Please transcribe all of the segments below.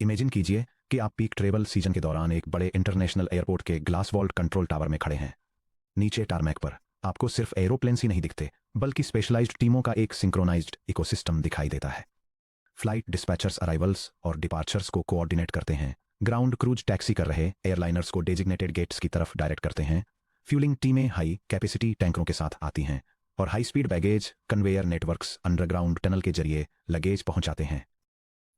Imagine कीजिए कि आप पीक ट्रेवल सीजन के दौरान एक बड़े इंटरनेशनल एयरपोर्ट के ग्लास वॉल्ड कंट्रोल टावर में खड़े हैं। नीचे टारमैक पर आपको सिर्फ एरोप्लेन्स ही नहीं दिखते, बल्कि स्पेशलाइज्ड टीमों का एक सिंक्रोनाइज्ड इकोसिस्टम दिखाई देता है। फ्लाइट डिस्पैचर्स अराइवल्स और डिपार्चर्स को कोऑर्डिनेट करते हैं, ग्राउंड क्रूज टैक्सी कर रहे एयरलाइनर्स को डेजिग्नेटेड गेट्स की तरफ डायरेक्ट करते हैं, फ्यूलिंग टीमें हाई कैपेसिटी टैंकरों के साथ आती हैं, और high speed baggage conveyor networks underground tunnel के जरिए लगेज पहुंचाते हैं।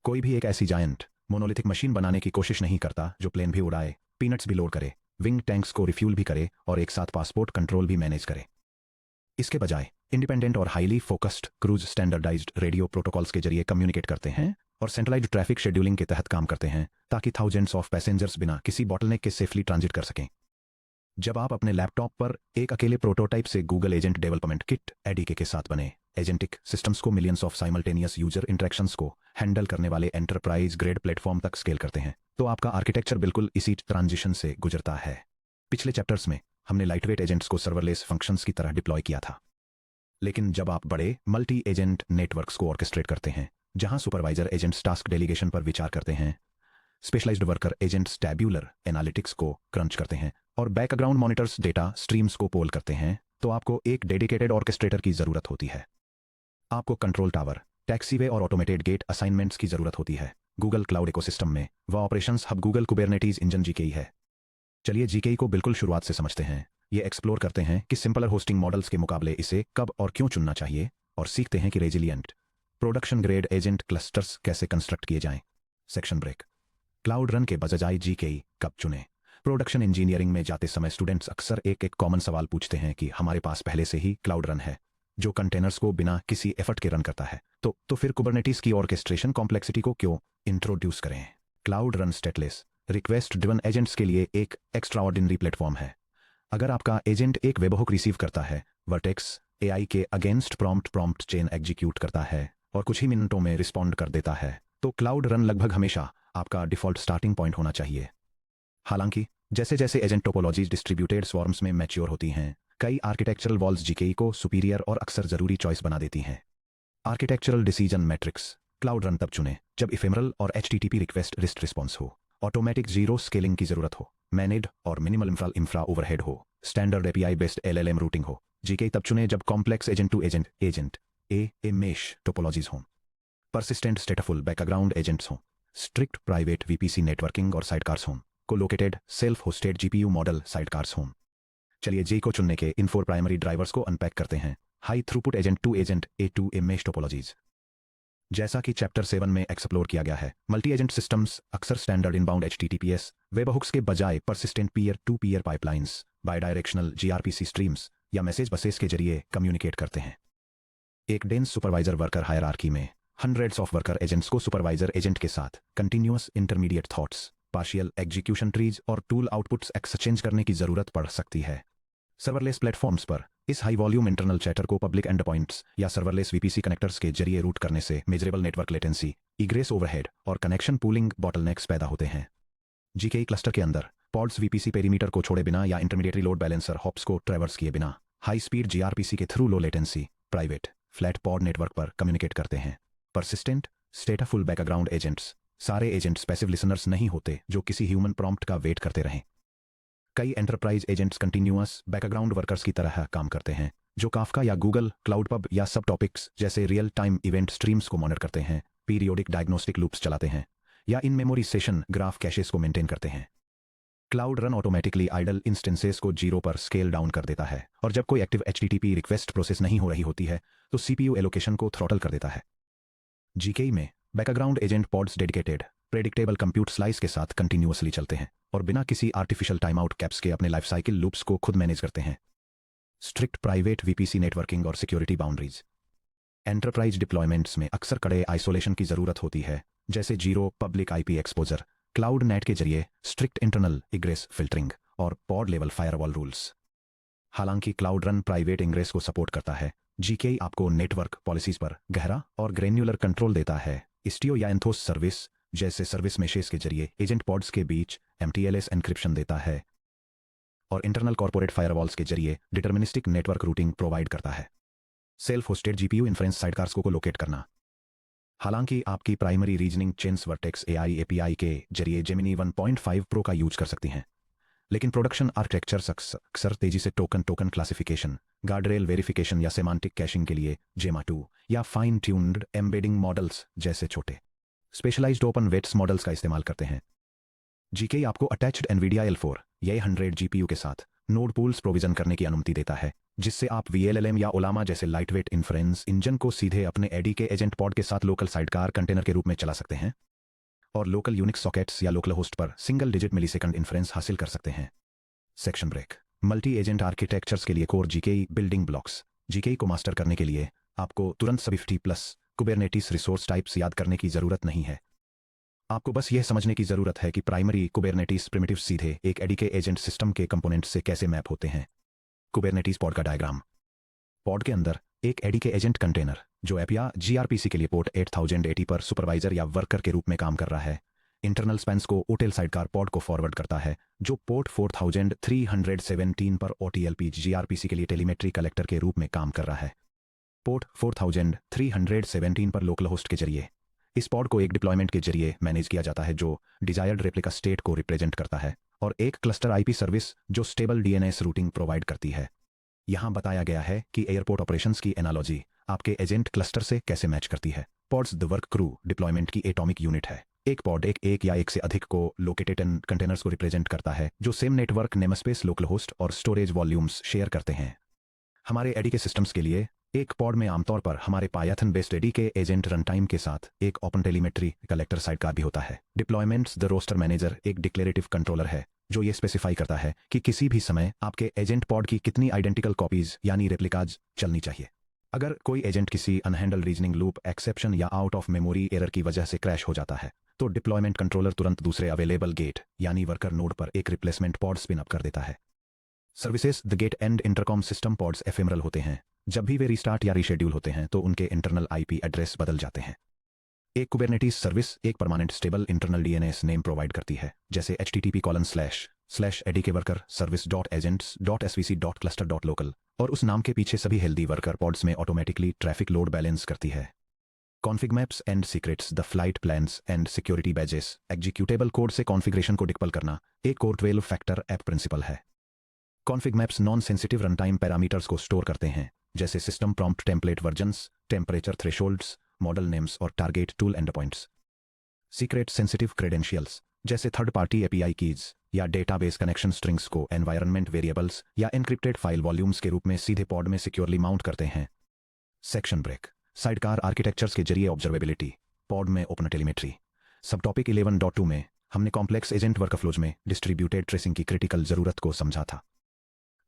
कोई भी एक ऐसी जायंट मोनोलिथिक मशीन बनाने की कोशिश नहीं करता जो प्लेन भी उड़ाए, पीनट्स भी लोड करे, विंग टैंक्स को रिफ्यूल भी करे और एक साथ पासपोर्ट कंट्रोल भी मैनेज करे। इसके बजाय इंडिपेंडेंट और highly focused crews standardised radio protocols के जरिए कम्युनिकेट करते हैं और सेंट्रलाइज्ड ट्रैफिक शेड्यूलिंग के तहत काम करते हैं, ताकि थाउजेंड्स ऑफ पैसेंजर्स बिना किसी बॉटलनेक के सेफली ट्रांजिट कर सकें। जब आप अपने लैपटॉप पर एक अकेले प्रोटोटाइप से गूगल एजेंट डेवलपमेंट किट एडीके के साथ बने एजेंटिक सिस्टम्स को millions of simultaneous user interactions को हैंडल करने वाले एंटरप्राइज ग्रेड प्लेटफॉर्म तक स्केल करते हैं, तो आपका आर्किटेक्चर बिल्कुल इसी ट्रांजिशन से गुजरता है। पिछले चैप्टर्स में हमने लाइटवेट एजेंट्स को सर्वरलेस फंक्शंस की तरह डिप्लॉय किया था, लेकिन जब आप बड़े मल्टी एजेंट नेटवर्क्स को ऑर्केस्ट्रेट करते हैं, जहां सुपरवाइजर एजेंट्स टास्क डेलीगेशन पर विचार करते हैं, specialised worker agents tabular analytics को क्रंच करते हैं और बैकग्राउंड मॉनिटर्स डेटा स्ट्रीम्स को पोल करते हैं, तो आपको एक डेडिकेटेड ऑर्केस्ट्रेटर की जरूरत होती है। आपको कंट्रोल टावर, टैक्सीवे और ऑटोमेटेड गेट असाइनमेंट्स की जरूरत होती है। गूगल क्लाउड इकोसिस्टम में वह ऑपरेशंस हब गूगल कुबरनेटीज इंजन जीकेई है। चलिए जीकेई को बिल्कुल शुरुआत से समझते हैं। ये एक्सप्लोर करते हैं कि सिंपलर होस्टिंग मॉडल्स के मुकाबले इसे कब और क्यों चुनना चाहिए, और सीखते हैं कि resilient production grade agent clusters कैसे कंस्ट्रक्ट किए जाएं। Section break. क्लाउड रन के बजाय जीकेई कब चुनें। प्रोडक्शन इंजीनियरिंग में जाते समय स्टूडेंट्स अक्सर एक कॉमन सवाल पूछते हैं कि हमारे पास पहले से ही क्लाउड रन है जो कंटेनर्स को बिना किसी एफर्ट के रन करता है, तो फिर कुबरनेटीज की ऑर्केस्ट्रेशन कॉम्प्लेक्सिटी को क्यों इंट्रोड्यूस करें। Cloud run stateless request driven agents के लिए एक एक्स्ट्राऑर्डिनरी प्लेटफॉर्म है। अगर आपका एजेंट एक वेबहुक रिसीव करता है, वर्टेक्स एआई के अगेंस्ट प्रॉम्प्ट चेन एग्जीक्यूट करता है और कुछ ही मिनटों में रिस्पॉन्ड कर देता है, तो क्लाउड रन लगभग हमेशा आपका डिफॉल्ट स्टार्टिंग पॉइंट होना चाहिए। हालांकि जैसे जैसे एजेंट टोपोलॉजीज डिस्ट्रीब्यूटेड स्वॉर्म्स में मैच्योर होती हैं, कई आर्किटेक्चरल वॉल्स जीकेई को सुपीरियर और अक्सर जरूरी चॉइस बना देती हैं। Architectural decision matrix. Cloud Run तब चुनें जब इफेमरल और एचटीटीपी रिक्वेस्ट रिस्ट रिस्पॉन्स हो, ऑटोमेटिक जीरो स्केलिंग की जरूरत हो, मैनेड और मिनिमल इंफ्रा ओवरहेड हो, standard API based LLM routing हो। जीकेई तब चुनें जब complex agent to agent a mesh topologies हों, परसिस्टेंट स्टेटफुल बैकग्राउंड एजेंट्स हों, स्ट्रिक्ट प्राइवेट वीपीसी नेटवर्किंग और साइडकार्स हों, colocated self hosted GPU model sidecars हों। चलिए जी को चुनने के इन 4 प्राइमरी ड्राइवर्स को अनपैक करते हैं। High throughput agent to a mesh topologies. जैसा कि चैप्टर 7 में एक्सप्लोर किया गया है, मल्टी एजेंट सिस्टम्स अक्सर स्टैंडर्ड इनबाउंड एचटीटीपीएस वेबहुक्स के बजाय persistent peer to peer pipelines, bidirectional gRPC streams या मैसेज बसेस के जरिए कम्युनिकेट करते हैं। एक डेंस सुपरवाइजर वर्कर हायरार्की में हंड्रेड्स ऑफ वर्कर एजेंट्स को सुपरवाइजर एजेंट के साथ continuous intermediate thoughts, partial execution trees और टूल आउटपुट्स एक्सचेंज करने की जरूरत पड़ सकती है। सर्वरलेस प्लेटफॉर्म्स पर इस हाई वॉल्यूम इंटरनल चैटर को पब्लिक एंड पॉइंट्स या सर्वरलेस वीपीसी कनेक्टर्स के जरिए रूट करने से measurable network latency, egress overhead और कनेक्शन पूलिंग बॉटलनेक्स पैदा होते हैं। जीकेई क्लस्टर के अंदर पॉड्स वीपीसी पेरीमीटर को छोड़े बिना या इंटरमीडिएट लोड बैलेंसर हॉप्स को ट्रैवर्स किए बिना हाई स्पीड जीआरपीसी के through low latency private flat pod network पर कम्युनिकेट करते हैं। Persistent stateful background agents. सारे एजेंट्स पैसिव लिसनर्स नहीं होते जो किसी ह्यूमन प्रॉम्प्ट का वेट करते रहें। कई enterprise agents continuous background workers की तरह काम करते हैं, जो काफका या गूगल क्लाउड पब या सब टॉपिक्स जैसे रियल टाइम इवेंट स्ट्रीम्स को मॉनिटर करते हैं, पीरियोडिक डायग्नोस्टिक लूप्स चलाते हैं या in memory session graph caches को मेंटेन करते हैं। Cloud Run automatically idle instances को 0 पर स्केल डाउन कर देता है, और जब कोई एक्टिव एचटीटीपी रिक्वेस्ट प्रोसेस नहीं हो रही होती है, तो सीपीयू एलोकेशन को थ्रॉटल कर देता है। जीकेई में background agent pods dedicated predictable compute slice के साथ कंटिन्यूअसली चलते हैं और बिना किसी आर्टिफिशियल टाइम आउट कैप्स के अपने लाइफ साइकिल लूप्स को खुद मैनेज करते हैं। स्ट्रिक्ट प्राइवेट वीपीसी नेटवर्किंग और सिक्योरिटी बाउंड्रीज। एंटरप्राइज डिप्लॉयमेंट्स में अक्सर कड़े आइसोलेशन की जरूरत होती है, जैसे zero public IP exposure, cloud net के जरिए स्ट्रिक्ट इंटरनल इग्रेस फिल्टरिंग और पॉड लेवल फायरवॉल रूल्स। हालांकि क्लाउड रन प्राइवेट इंग्रेस को सपोर्ट करता है, जीकेई आपको नेटवर्क पॉलिसीज पर गहरा और ग्रेन्युलर कंट्रोल देता है। इस्टियो या एंथोस सर्विस जैसे सर्विस मेशेस के जरिए एजेंट पॉड्स के बीच एमटीएलएस एन्क्रिप्शन देता है और इंटरनल कॉर्पोरेट फायरवॉल्स के जरिए डिटर्मिनिस्टिक नेटवर्क रूटिंग प्रोवाइड करता है। सेल्फ होस्टेड जीपीयू इन्फ्रेंस साइडकार्स को लोकेट करना। हालांकि आपकी primary reasoning chains vertex AI API के जरिए जेमिनी 1.5 प्रो का यूज कर सकती हैं, लेकिन प्रोडक्शन आर्किटेक्चर अक्सर तेजी से token token classification, guardrail verification या सेमांटिक कैशिंग के लिए जेमा 2 या फाइन ट्यून्ड एम्बेडिंग मॉडल्स जैसे छोटे स्पेशलाइज्ड ओपन वेट्स मॉडल्स का इस्तेमाल करते हैं। जीके आपको अटैच्ड एनवीडिया L4 या 100 जीपीयू के साथ नोड पूल्स प्रोविजन करने की अनुमति देता है, जिससे आप VLLM या ओलामा जैसे लाइटवेट इन्फ्रेंस इंजन को सीधे अपने एडीके एजेंट पॉड के साथ लोकल साइडकार कंटेनर के रूप में चला सकते हैं और लोकल यूनिक्स सॉकेट्स या लोकल होस्ट पर सिंगल डिजिट मिलीसेकंड इन्फ्रेंस हासिल कर सकते हैं। Section break. Multi agent architectures के लिए core GKE building blocks. GKE को मास्टर करने के लिए आपको तुरंत सभी 50+ कुबरनेटिस रिसोर्स टाइप्स याद करने की जरूरत नहीं है। आपको बस यह समझने की जरूरत है कि प्राइमरी कुबरनेटिस प्रिमिटिव सीधे एक एडीके एजेंट सिस्टम के कंपोनेंट्स से कैसे मैप होते हैं। कुबरनेटिस पॉड का डायग्राम। पॉड के अंदर एक एडीके एजेंट कंटेनर जो ऐप या जीआरपीसी के लिए पोर्ट 8080 पर सुपरवाइजर या वर्कर के रूप में काम कर रहा है, इंटरनल स्पैन्स को ओटेल साइडकार पॉड को फॉरवर्ड करता है जो पोर्ट 4317 पर ओटीएलपी जीआरपीसी के लिए टेलीमेट्री कलेक्टर के रूप में काम कर रहा है। पोर्ट 4317 पर लोकल होस्ट के जरिए इस पॉड को एक डिप्लॉयमेंट के जरिए मैनेज किया जाता है जो डिजायर्ड रेप्लिका स्टेट को रिप्रेजेंट करता है, और एक क्लस्टर आईपी सर्विस जो स्टेबल डीएनएस रूटिंग प्रोवाइड करती है। यहां बताया गया है कि एयरपोर्ट ऑपरेशंस की एनालॉजी आपके एजेंट क्लस्टर से कैसे मैच करती है। Pods the work crew deployment की एटॉमिक यूनिट है। एक पॉड एक या एक से अधिक को लोकेटेड कंटेनर्स को रिप्रेजेंट करता है जो same network namespace local host और स्टोरेज वॉल्यूम्स शेयर करते हैं। हमारे एडीके सिस्टम्स के लिए एक पॉड में आमतौर पर हमारे Python based एडीके agent run time के साथ एक ओपन टेलीमेट्री कलेक्टर साइडकार भी होता है। डिप्लॉयमेंट्स द रोस्टर मैनेजर एक डिक्लेरेटिव कंट्रोलर है जो ये स्पेसिफाई करता है कि किसी भी समय आपके एजेंट पॉड की कितनी आइडेंटिकल कॉपीज यानी रेप्लिकाज चलनी चाहिए। अगर कोई एजेंट किसी अनहैंडल रीजनिंग लूप एक्सेप्शन या आउट ऑफ मेमोरी एरर की वजह से क्रैश हो जाता है तो डिप्लॉयमेंट कंट्रोलर तुरंत दूसरे अवेलेबल गेट यानी वर्कर नोड पर एक रिप्लेसमेंट पॉड स्पिन अप कर देता है। Services the gate and intercom system pods ephemeral होते हैं। जब भी वे रिस्टार्ट या रीशेड्यूल होते हैं तो उनके इंटरनल आईपी एड्रेस बदल जाते हैं। एक कुबरनेटिस सर्विस एक permanent stable internal DNS name provide करती है, जैसे http://adkworker-service.agents.svc.cluster.local, और उस नाम के पीछे सभी हेल्दी वर्कर पॉड्स में ऑटोमेटिकली ट्रैफिक लोड बैलेंस करती है। Config maps and secrets the flight plans and security badges executable code से कॉन्फ़िगरेशन को डिकपल करना एक कोर 12 फैक्टर ऐप प्रिंसिपल है। Config maps non sensitive runtime parameters को store करते हैं, जैसे system prompt template versions, temperature thresholds, model names और target tool endpoints. Secret sensitive credentials जैसे थर्ड पार्टी एपीआई कीज या डेटाबेस कनेक्शन स्ट्रिंग्स को environment variables या एनक्रिप्टेड फाइल वॉल्यूम्स के रूप में सीधे पॉड में सिक्योरली माउंट करते हैं। Section break. साइडकार आर्किटेक्चर्स के जरिए ऑब्जर्वेबिलिटी। पॉड में ओपन टेलीमेट्री। सब टॉपिक 11.2 में हमने कॉम्प्लेक्स एजेंट वर्कफ्लोज में डिस्ट्रीब्यूटेड ट्रेसिंग की क्रिटिकल जरूरत को समझा था।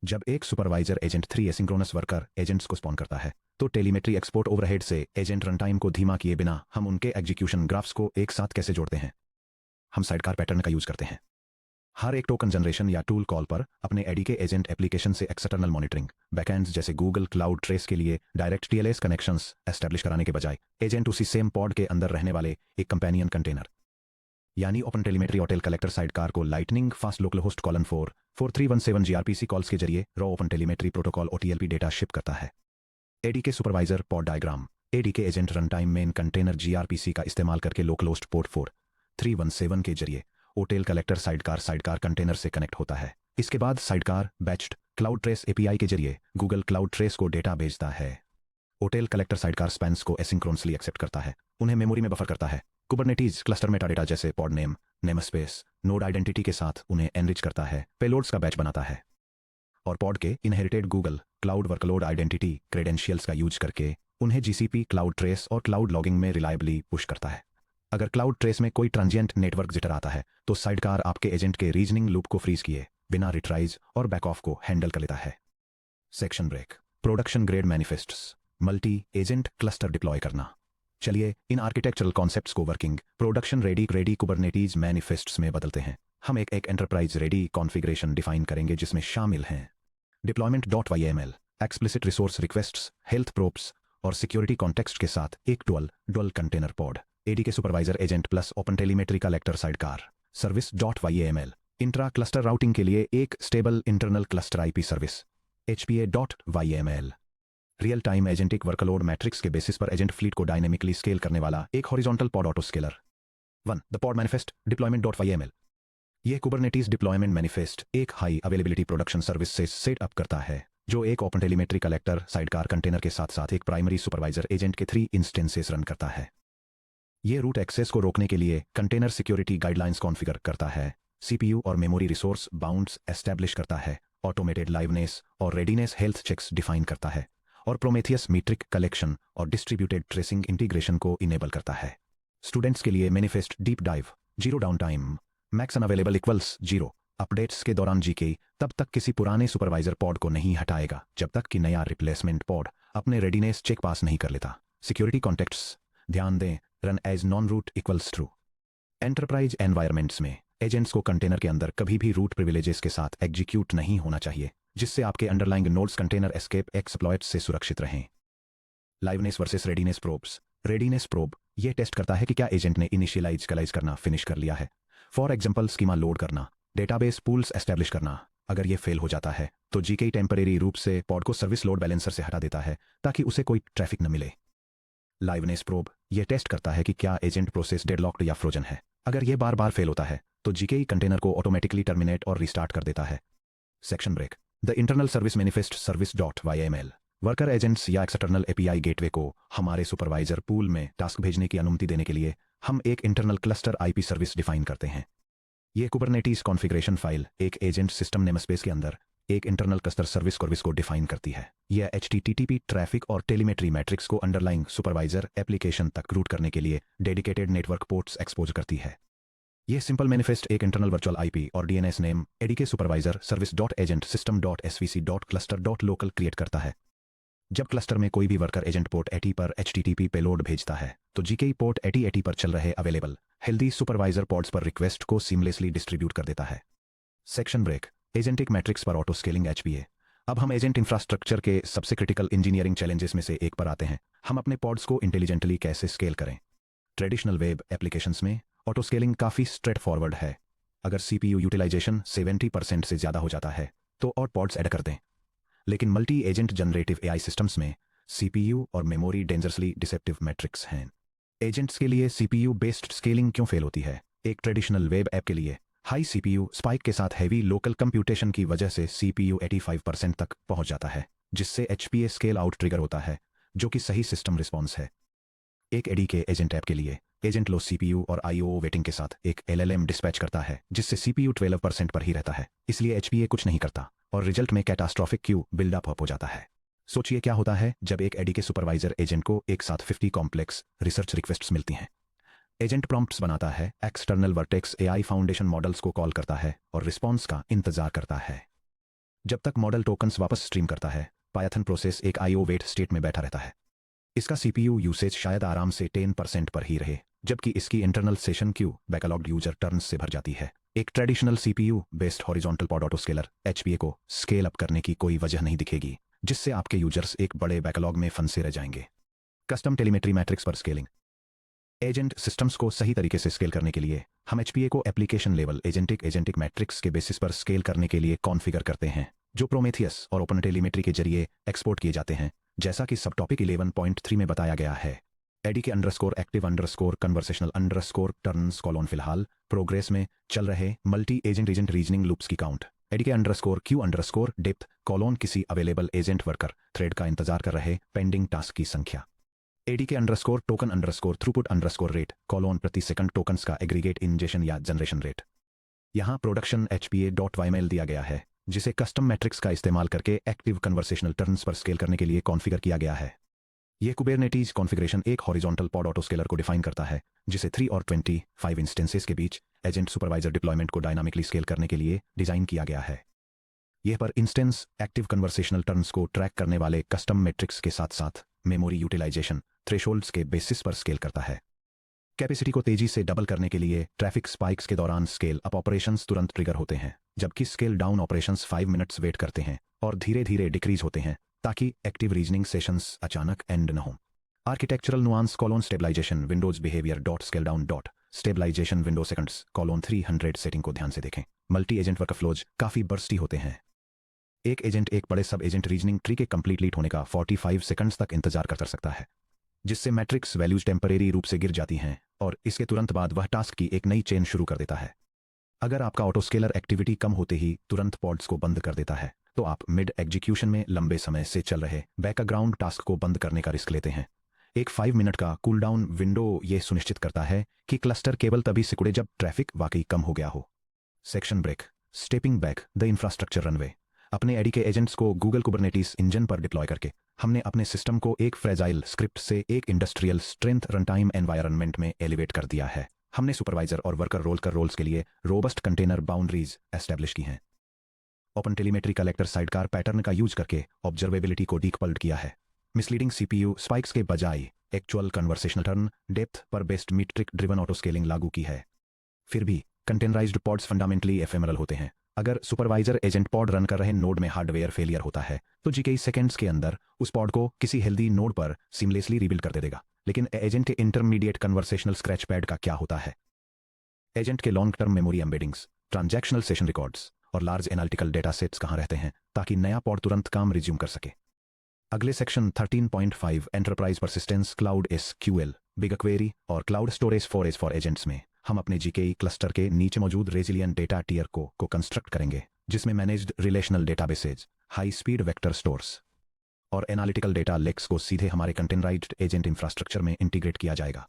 जब एक supervisor agent 3 asynchronous worker agents को स्पॉन करता है तो टेलीमेट्री एक्सपोर्ट ओवरहेड से एजेंट रनटाइम को धीमा किए बिना हम उनके एग्जीक्यूशन ग्राफ्स को एक साथ कैसे जोड़ते हैं। हम साइडकार पैटर्न का यूज करते हैं। हर एक टोकन जनरेशन या टूल कॉल पर अपने एडीके एजेंट एप्लीकेशन से एक्सटर्नल मॉनिटरिंग बैकएंड्स जैसे गूगल क्लाउड ट्रेस के लिए डायरेक्ट टीएलएस कनेक्शंस एस्टैब्लिश कराने के बजाय एजेंट उसी सेम पॉड के अंदर रहने वाले एक कंपेनियन कंटेनर यानी open telemetry OTel collector sidecar को lightning fast local host colon 4317 gRPC calls के जरिए raw open telemetry protocol OTLP data ship करता है। ADK supervisor pod diagram. ADK agent runtime main container gRPC का इस्तेमाल करके local host port 4317 के जरिए ओटेल कलेक्टर साइडकार कंटेनर से कनेक्ट होता है। इसके बाद sidecar batched cloud trace API के जरिए गूगल क्लाउड ट्रेस को डेटा भेजता है। ओटेल कलेक्टर साइडकार स्पैन्स को एसिंक्रोनसली एक्सेप्ट करता है, उन्हें मेमोरी में बफर करता है। कुबरनेटिस क्लस्टर मेटाडेटा जैसे pod name, namespace, node identity के साथ उन्हें एनरिच करता है, पेलोड्स का बैच बनाता है और पॉड के inherited Google cloud workload identity credentials का यूज करके उन्हें जीसीपी क्लाउड ट्रेस और क्लाउड लॉगिंग में रिलायबली पुश करता है। अगर क्लाउड ट्रेस में कोई ट्रांजिएंट नेटवर्क जिटर आता है तो साइडकार आपके एजेंट के रीजनिंग लूप को फ्रीज किए बिना रिट्राइज और बैक ऑफ को हैंडल कर लेता है। Section break. Production grade manifests. Multi agent cluster deploy करना। चलिए इन आर्किटेक्चरल कॉन्सेप्ट्स को working production ready Kubernetes manifests में बदलते हैं। हम एक एंटरप्राइज रेडी कॉन्फ़िगरेशन डिफाइन करेंगे जिसमें शामिल हैं डिप्लॉयमेंट.yml, explicit resource requests, health probes और सिक्योरिटी कॉन्टेक्स्ट के साथ एक dual container pod, ADK supervisor agent plus open telemetry collector sidecar, सर्विस.yml, इंट्रा क्लस्टर राउटिंग के लिए एक stable internal cluster IP service, hpa.yml, real time agentic workload metrics के basis पर एजेंट फ्लीट को डायनेमिकली स्केल करने वाला एक horizontal pod auto scaler. 1. The pod manifest डिप्लॉयमेंट.yml। यह कुबरनेटीज डिप्लॉयमेंट मैनिफेस्ट एक हाई अवेलेबिलिटी प्रोडक्शन सर्विस से सेट अप करता है जो एक open telemetry collector sidecar container के साथ साथ एक प्राइमरी सुपरवाइजर एजेंट के 3 इंस्टेंसेस रन करता है। यह रूट एक्सेस को रोकने के लिए कंटेनर सिक्योरिटी गाइडलाइंस कॉन्फ़िगर करता है, सीपीयू और मेमोरी रिसोर्स बाउंड्स एस्टैब्लिश करता है, ऑटोमेटेड लाइवनेस और रेडीनेस हेल्थ चेक्स डिफाइन करता है और प्रोमेथियस मीट्रिक कलेक्शन और डिस्ट्रीब्यूटेड ट्रेसिंग इंटीग्रेशन को इनेबल करता है। स्टूडेंट्स के लिए manifest deep dive, 0 down time, max unavailable equals 0। Updates के दौरान जीके तब तक किसी पुराने सुपरवाइजर पॉड को नहीं हटाएगा जब तक कि नया रिप्लेसमेंट पॉड अपने रेडीनेस चेक पास नहीं कर लेता। सिक्योरिटी कॉन्टेक्ट्स, ध्यान दें, run as non root equals true. Enterprise environments में एजेंट्स को कंटेनर के अंदर कभी भी रूट प्रिविलेजेस के साथ एग्जीक्यूट नहीं होना चाहिए जिससे आपके underlying nodes container escape exploits से सुरक्षित रहें। Liveness versus readiness probes. Readiness probe यह टेस्ट करता है कि क्या एजेंट ने इनिशियलाइज करना फिनिश कर लिया है। फॉर एग्जांपल स्कीमा लोड करना, डेटाबेस पूल्स एस्टैब्लिश करना। अगर यह फेल हो जाता है तो जीके टेम्परेरी रूप से पॉड को सर्विस लोड बैलेंसर से हटा देता है ताकि उसे कोई ट्रैफिक न मिले। लाइवनेस प्रोब यह टेस्ट करता है कि क्या एजेंट प्रोसेस डेडलॉक्ड या फ्रोजन है। अगर यह बार बार फेल होता है तो जीके कंटेनर को ऑटोमेटिकली टर्मिनेट और रिस्टार्ट कर देता है। Section break. The internal service manifest service.yml worker agents या एक्सटर्नल एपीआई गेटवे को हमारे सुपरवाइजर पूल में टास्क भेजने की अनुमति देने के लिए हम एक internal cluster IP service define करते हैं। यह कुबरनेटीज कॉन्फ़िगरेशन फाइल एक एजेंट सिस्टम नेमस्पेस के अंदर एक इंटरनल क्लस्टर सर्विस को डिफाइन करती है। यह HTTP ट्रैफिक और टेलीमेट्री मैट्रिक्स को अंडरलाइंग सुपरवाइजर एप्लीकेशन तक रूट करने के लिए डेडिकेटेड नेटवर्क पोर्ट्स एक्सपोज करती है। यह सिंपल मैनिफेस्ट एक इंटरनल वर्चुअल आईपी और डीएनएस नेम एडीके सुपरवाइजर सर्विस.एजेंट system.svc.cluster.local क्रिएट करता है। जब क्लस्टर में कोई भी वर्कर एजेंट पोर्ट 80 पर HTTP पेलोड भेजता है तो जीके पोर्ट 8080 पर चल रहे अवेलेबल हेल्दी सुपरवाइजर पॉड्स पर रिक्वेस्ट को सीमलेसली डिस्ट्रीब्यूट कर देता है। Section break. एजेंटिक मैट्रिक्स पर ऑटो स्केलिंग HPA। अब हम एजेंट इंफ्रास्ट्रक्चर के सबसे क्रिटिकल इंजीनियरिंग चैलेंजेस में से एक पर आते हैं। हम अपने पॉड्स को इंटेलिजेंटली कैसे स्केल करें। ट्रेडिशनल वेब एप्लीकेशंस में ऑटो स्केलिंग काफ़ी स्ट्रेट फॉरवर्ड है। अगर CPU यूटिलाइजेशन 70% से ज़्यादा हो जाता है तो और पॉड्स ऐड कर दें। लेकिन multi agent generative AI systems में CPU और मेमोरी डेंजरसली डिसेप्टिव मैट्रिक्स हैं। एजेंट्स के लिए CPU बेस्ड स्केलिंग क्यों फेल होती है। एक ट्रेडिशनल वेब ऐप के लिए हाई CPU स्पाइक के साथ हैवी लोकल कंप्यूटेशन की वजह से CPU 85% तक पहुंच जाता है जिससे HPA स्केल आउट ट्रिगर होता है जो कि सही सिस्टम रिस्पॉन्स है। एक एडीके एजेंट ऐप के लिए एजेंट लो CPU और IO वेटिंग के साथ एक LLM डिस्पैच करता है जिससे CPU 12% पर ही रहता है, इसलिए HPA कुछ नहीं करता और रिजल्ट में कैटास्ट्रॉफिक क्यू बिल्डअप हो जाता है। सोचिए क्या होता है जब एक एडीके सुपरवाइजर एजेंट को एक साथ 50 कॉम्प्लेक्स रिसर्च रिक्वेस्ट्स मिलती हैं। एजेंट प्रॉम्प्ट्स बनाता है, external vertex AI foundation models को कॉल करता है और रिस्पॉन्स का इंतजार करता है। जब तक मॉडल टोकन्स वापस स्ट्रीम करता है पायथन प्रोसेस एक IO वेट स्टेट में बैठा रहता है। इसका CPU यूसेज शायद आराम से 10% पर ही रहे जबकि इसकी internal session Q backlogged user turns से भर जाती है। एक traditional CPU based horizontal pod auto scalar HPA को स्केल अप करने की कोई वजह नहीं दिखेगी जिससे आपके यूजर्स एक बड़े बैकलॉग में फंसे रह जाएंगे। कस्टम टेलीमेट्री मैट्रिक्स पर स्केलिंग। एजेंट सिस्टम्स को सही तरीके से स्केल करने के लिए हम HPA को एप्लीकेशन लेवल एजेंटिक मैट्रिक्स के बेसिस पर स्केल करने के लिए कॉन्फ़िगर करते हैं जो प्रोमेथियस और ओपन टेलीमेट्री के जरिए एक्सपोर्ट किए जाते हैं जैसा कि सब टॉपिक 11.3 में बताया गया है। एडीके _एक्टिव कन्वर्सेशनल टर्न्स कॉलोन फिलहाल प्रोग्रेस में चल रहे मल्टी एजेंट रीजनिंग लूप्स की काउंट एडीके _क्यू डेप्थ कॉलोन किसी अवेलेबल एजेंट वर्कर थ्रेड का इंतजार कर रहे पेंडिंग टास्क की संख्या एडीके टोकन थ्रूपुट रेट कॉलोन प्रति सेकंड टोकन्स का एग्रीगेट इंजेशन या जनरेशन रेट। यहाँ प्रोडक्शन HPA.yml दिया गया है जिसे कस्टम मैट्रिक्स का इस्तेमाल करके active conversational turns per scale करने के लिए कॉन्फ़िगर किया गया है। यह कुबरनेटीज कॉन्फ़िगरेशन एक हॉरिजॉन्टल पॉड ऑटो स्केलर को डिफाइन करता है जिसे 3 और 25 इंस्टेंसेस के बीच एजेंट सुपरवाइजर डिप्लॉयमेंट को डायनामिकली स्केल करने के लिए डिजाइन किया गया है। यह पर इंस्टेंस एक्टिव कन्वर्सेशनल टर्न्स को ट्रैक करने वाले कस्टम मैट्रिक्स के साथ साथ मेमोरी यूटिलाइजेशन थ्रेशोल्ड्स के बेसिस पर स्केल करता है। कैपेसिटी को तेजी से डबल करने के लिए ट्रैफिक स्पाइक्स के दौरान स्केल अप ऑपरेशंस तुरंत ट्रिगर होते हैं जबकि scale down operations 5 minutes wait करते हैं और धीरे धीरे डिक्रीज होते हैं ताकि एक्टिव रीजनिंग सेशंस अचानक एंड न हो। Architectural nuance colon stabilization windows behavior scale down stabilization window seconds 300 setting को ध्यान से देखें। मल्टी एजेंट वर्कफ्लोज काफी बर्स्टी होते हैं। एक एजेंट एक बड़े सब एजेंट रीजनिंग ट्री के कंप्लीट होने का 45 सेकंड्स तक इंतजार कर सकता है, जिससे मैट्रिक्स वैल्यूज टेम्परेरी रूप से गिर जाती हैं और इसके तुरंत बाद वह टास्क की एक नई चेन शुरू कर देता है। अगर आपका ऑटोस्केलर एक्टिविटी कम होते ही तुरंत पॉड्स को बंद कर देता है, तो आप मिड एग्जीक्यूशन में लंबे समय से चल रहे बैकग्राउंड टास्क को बंद करने का रिस्क लेते हैं। एक 5 मिनट का कूलडाउन विंडो यह सुनिश्चित करता है कि क्लस्टर केवल तभी सिकुड़े जब ट्रैफिक वाकई कम हो गया हो। Section break, stepping back the infrastructure runway. अपने एडी के एजेंट्स को गूगल कुबरनेटिस इंजन पर डिप्लॉय करके हमने अपने सिस्टम को एक फ्रेजाइल स्क्रिप्ट से एक इंडस्ट्रियल स्ट्रेंथ रनटाइम एनवायरनमेंट में एलिवेट कर दिया है। हमने सुपरवाइजर और वर्कर रोल्स के लिए रोबस्ट कंटेनर बाउंड्रीज एस्टेब्लिश की हैं। Open telemetry collector sidecar pattern का यूज करके ऑब्जर्वेबिलिटी को डीकपल्ड किया है। मिसलीडिंग सीपीयू स्पाइक्स के बजाय एक्चुअल कन्वर्सेशनल टर्न डेप्थ पर based metric driven auto scaling लागू की है। फिर भी कंटेनराइज्ड पॉड्स फंडामेंटली एफेमरल होते हैं। अगर सुपरवाइजर एजेंट पॉड रन कर रहे नोड में हार्डवेयर फेलियर होता है तो जी कई सेकेंड्स के अंदर उस पॉड को किसी हेल्दी नोड पर सीमलेसली रिबिल्ड कर देगा। लेकिन एजेंट के इंटरमीडिएट कन्वर्सेशनल स्क्रैच पैड का क्या होता है? एजेंट के long term memory embeddings, transactional session records और लार्ज एनालिटिकल डेटा सेट्स कहाँ रहते हैं ताकि नया पॉड तुरंत काम रिज्यूम कर सके? अगले section 13.5 enterprise persistence cloud SQL BigQuery और क्लाउड स्टोरेज फॉर एजेंट्स में हम अपने जीकेई क्लस्टर के नीचे मौजूद रेजिलियंट डेटा टियर को कंस्ट्रक्ट करेंगे, जिसमें managed relational databases, high speed vector stores और एनालिटिकल डेटा लेक्स को सीधे हमारे कंटेनराइज्ड एजेंट इंफ्रास्ट्रक्चर में इंटीग्रेट किया जाएगा।